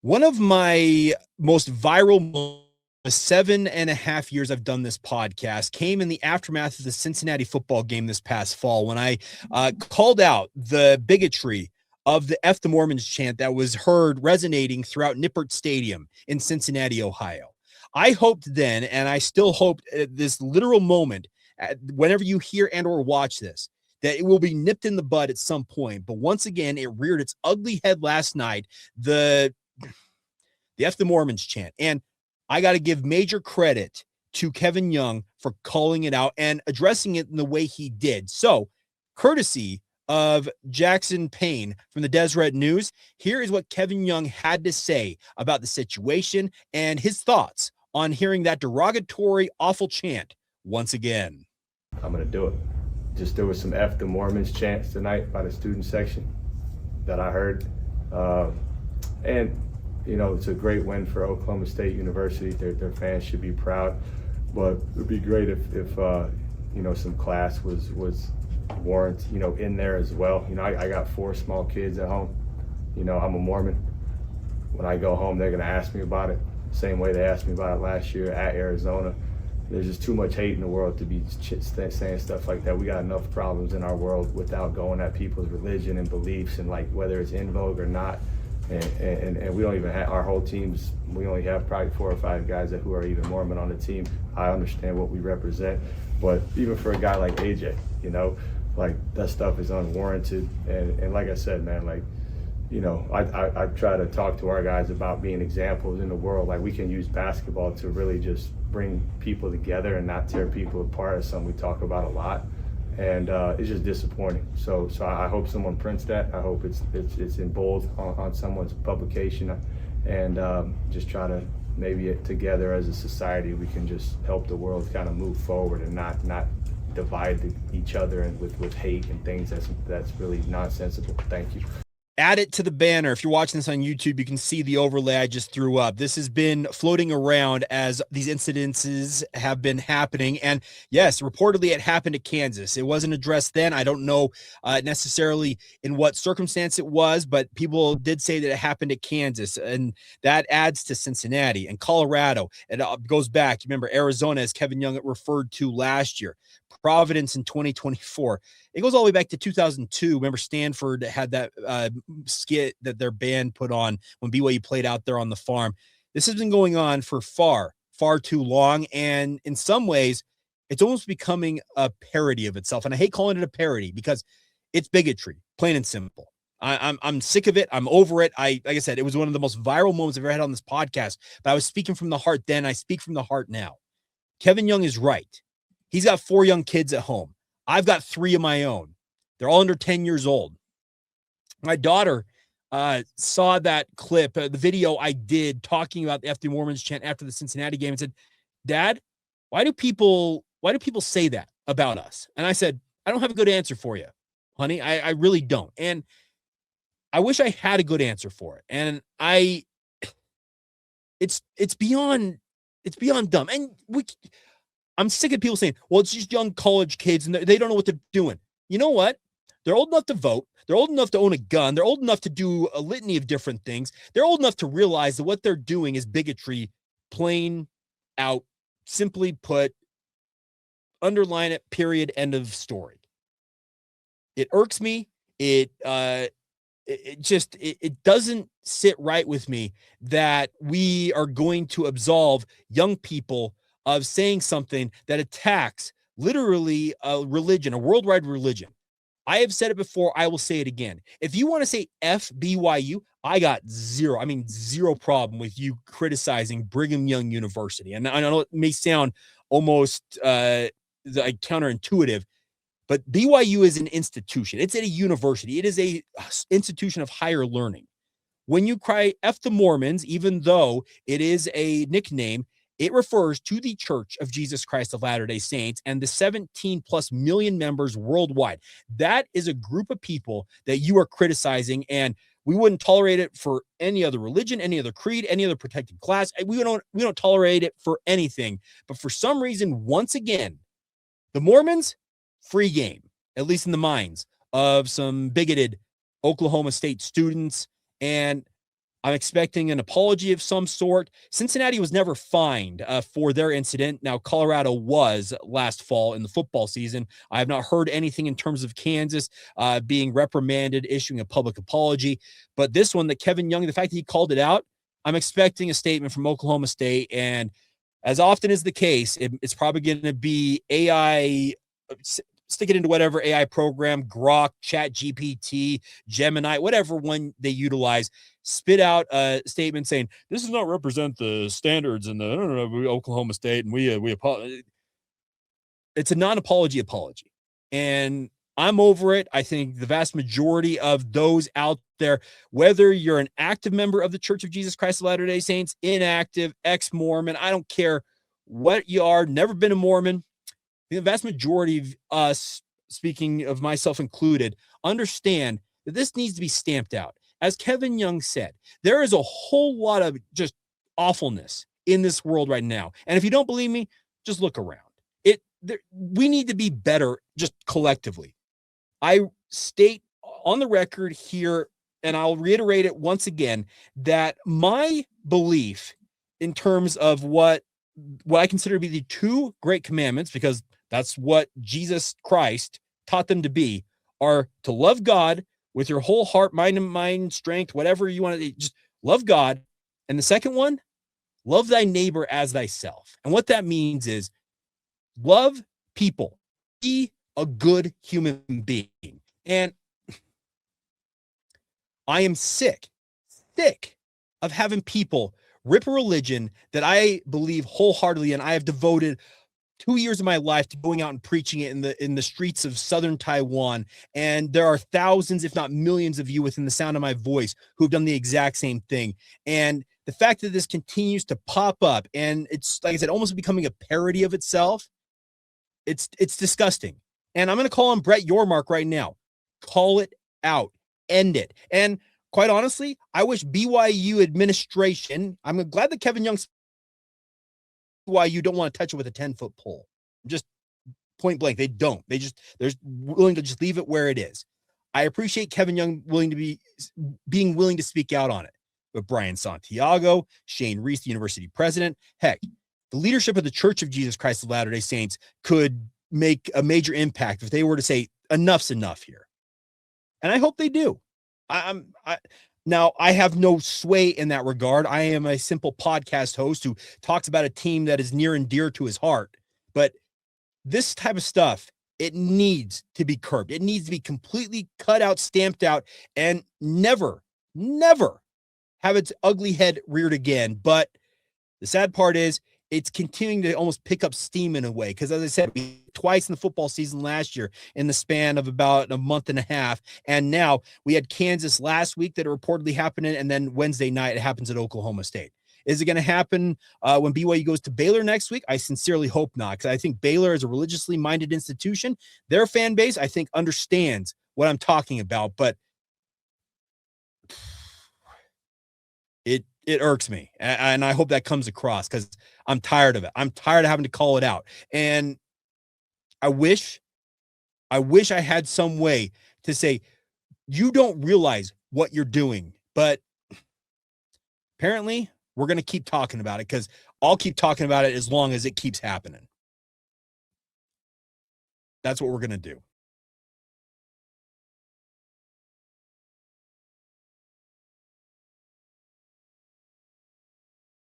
One of my most viral 7.5 years I've done this podcast came in the aftermath of the Cincinnati football game this past fall when I called out the bigotry of the F the Mormons chant that was heard resonating throughout Nippert Stadium in Cincinnati, Ohio. I hoped then, and I still hope at this literal moment, whenever you hear and or watch this, that it will be nipped in the bud at some point. But once again, it reared its ugly head last night. The F the Mormons chant. And I got to give major credit to Kevin Young for calling it out and addressing it in the way he did. So, courtesy of Jackson Payne from the Deseret News, here is what Kevin Young had to say about the situation and his thoughts on hearing that derogatory, awful chant once again. I'm going to do it. Just there was some F the Mormons chants tonight by the student section that I heard. And you know, it's a great win for Oklahoma State University. Their fans should be proud, but it would be great if you know, some class was warranted, you know, in there as well. You know, I got 4 small kids at home. You know, I'm a Mormon. When I go home, they're gonna ask me about it. Same way they asked me about it last year at Arizona. There's just too much hate in the world to be saying stuff like that. We got enough problems in our world without going at people's religion and beliefs and like whether it's in vogue or not. And we don't even have our whole teams. We only have probably 4 or 5 guys who are even Mormon on the team. I understand what we represent, but even for a guy like AJ, you know, like that stuff is unwarranted. And like I said, man, like, you know, I try to talk to our guys about being examples in the world. Like we can use basketball to really just bring people together and not tear people apart. It's something we talk about a lot. And it's just disappointing. So I hope someone prints that. I hope it's in bold on someone's publication, and just try to maybe together as a society we can just help the world kind of move forward and not divide each other and with hate and things that's really nonsensical. Thank you. Add it to the banner. If you're watching this on YouTube, you can see the overlay I just threw up. This has been floating around as these incidences have been happening. And yes, reportedly it happened at Kansas. It wasn't addressed then. I don't know necessarily in what circumstance it was, but people did say that it happened at Kansas. And that adds to Cincinnati and Colorado. It goes back. You remember Arizona, as Kevin Young referred to last year. Providence in 2024. It goes all the way back to 2002. Remember Stanford had that skit that their band put on when BYU played out there on the farm. This has been going on for far too long. And in some ways, it's almost becoming a parody of itself. And I hate calling it a parody because it's bigotry, plain and simple. I'm sick of it. I'm over it. Like I said, it was one of the most viral moments I've ever had on this podcast, but I was speaking from the heart then. I speak from the heart now. Kevin Young is right. He's got 4 young kids at home. I've got 3 of my own. They're all under 10 years old. My daughter saw that clip, the video I did talking about the F the Mormons chant after the Cincinnati game and said, Dad, why do people say that about us? And I said, I don't have a good answer for you, honey. I really don't. And I wish I had a good answer for it. And it's beyond dumb. And I'm sick of people saying, well, it's just young college kids and they don't know what they're doing. You know what? They're old enough to vote. They're old enough to own a gun. They're old enough to do a litany of different things. They're old enough to realize that what they're doing is bigotry, plain out, simply put, underline it, period, end of story. It irks me. It doesn't sit right with me that we are going to absolve young people of saying something that attacks literally a religion, a worldwide religion. I have said it before. I will say it again. If you want to say F BYU, I got zero problem with you criticizing Brigham Young University. And I know it may sound almost like counterintuitive, but BYU is an institution. It's a university. It is a institution of higher learning. When you cry F the Mormons, even though it is a nickname, it refers to the Church of Jesus Christ of Latter-day Saints and the 17 plus million members worldwide. That is a group of people that you are criticizing, and we wouldn't tolerate it for any other religion, any other creed, any other protected class. We don't tolerate it for anything. But for some reason, once again, the Mormons, free game, at least in the minds of some bigoted Oklahoma State students. And I'm expecting an apology of some sort. Cincinnati was never fined for their incident. Now, Colorado was last fall in the football season. I have not heard anything in terms of Kansas being reprimanded, issuing a public apology. But this one, that Kevin Young, the fact that he called it out, I'm expecting a statement from Oklahoma State. And as often is the case, it's probably going to be AI. Stick it into whatever AI program, Grok, Chat GPT, Gemini, whatever one they utilize, spit out a statement saying, this does not represent the standards in the Oklahoma State, and we apologize. It's a non-apology apology. And I'm over it. I think the vast majority of those out there, whether you're an active member of the Church of Jesus Christ of Latter-day Saints, inactive, ex-Mormon, I don't care what you are, never been a Mormon, the vast majority of us, speaking of myself included, understand that this needs to be stamped out. As Kevin Young said, there is a whole lot of just awfulness in this world right now. And if you don't believe me, just look around. We need to be better just collectively. I state on the record here, and I'll reiterate it once again, that my belief in terms of what I consider to be the two great commandments, because that's what Jesus Christ taught them to be, are to love God with your whole heart, mind, strength, whatever you want to, just love God. And the second one, love thy neighbor as thyself. And what that means is love people, be a good human being. And I am sick of having people rip a religion that I believe wholeheartedly, and I have devoted 2 years of my life to going out and preaching it in the streets of southern Taiwan. And there are thousands, if not millions of you within the sound of my voice who have done the exact same thing. And the fact that this continues to pop up, and it's, like I said, almost becoming a parody of itself, it's disgusting. And I'm going to call on Brett Yormark right now. Call it out. End it. And quite honestly, I wish BYU administration, I'm glad that Kevin Young's why you don't want to touch it with a 10-foot pole. Just point blank. They don't. They're willing to just leave it where it is. I appreciate Kevin Young being willing to speak out on it. But Brian Santiago, Shane Reese, the university president, heck, the leadership of the Church of Jesus Christ of Latter-day Saints could make a major impact if they were to say enough's enough here. And I hope they do. Now, I have no sway in that regard. I am a simple podcast host who talks about a team that is near and dear to his heart. But this type of stuff, it needs to be curbed. It needs to be completely cut out, stamped out, and never have its ugly head reared again. But the sad part is it's continuing to almost pick up steam in a way. Because as I said, twice in the football season last year in the span of about a month and a half. And now we had Kansas last week that reportedly happened. And then Wednesday night, it happens at Oklahoma State. Is it going to happen when BYU goes to Baylor next week? I sincerely hope not, because I think Baylor is a religiously minded institution. Their fan base, I think, understands what I'm talking about. But it irks me. And I hope that comes across, because I'm tired of it. I'm tired of having to call it out. And I wish I had some way to say, you don't realize what you're doing. But apparently we're going to keep talking about it, because I'll keep talking about it as long as it keeps happening. That's what we're going to do.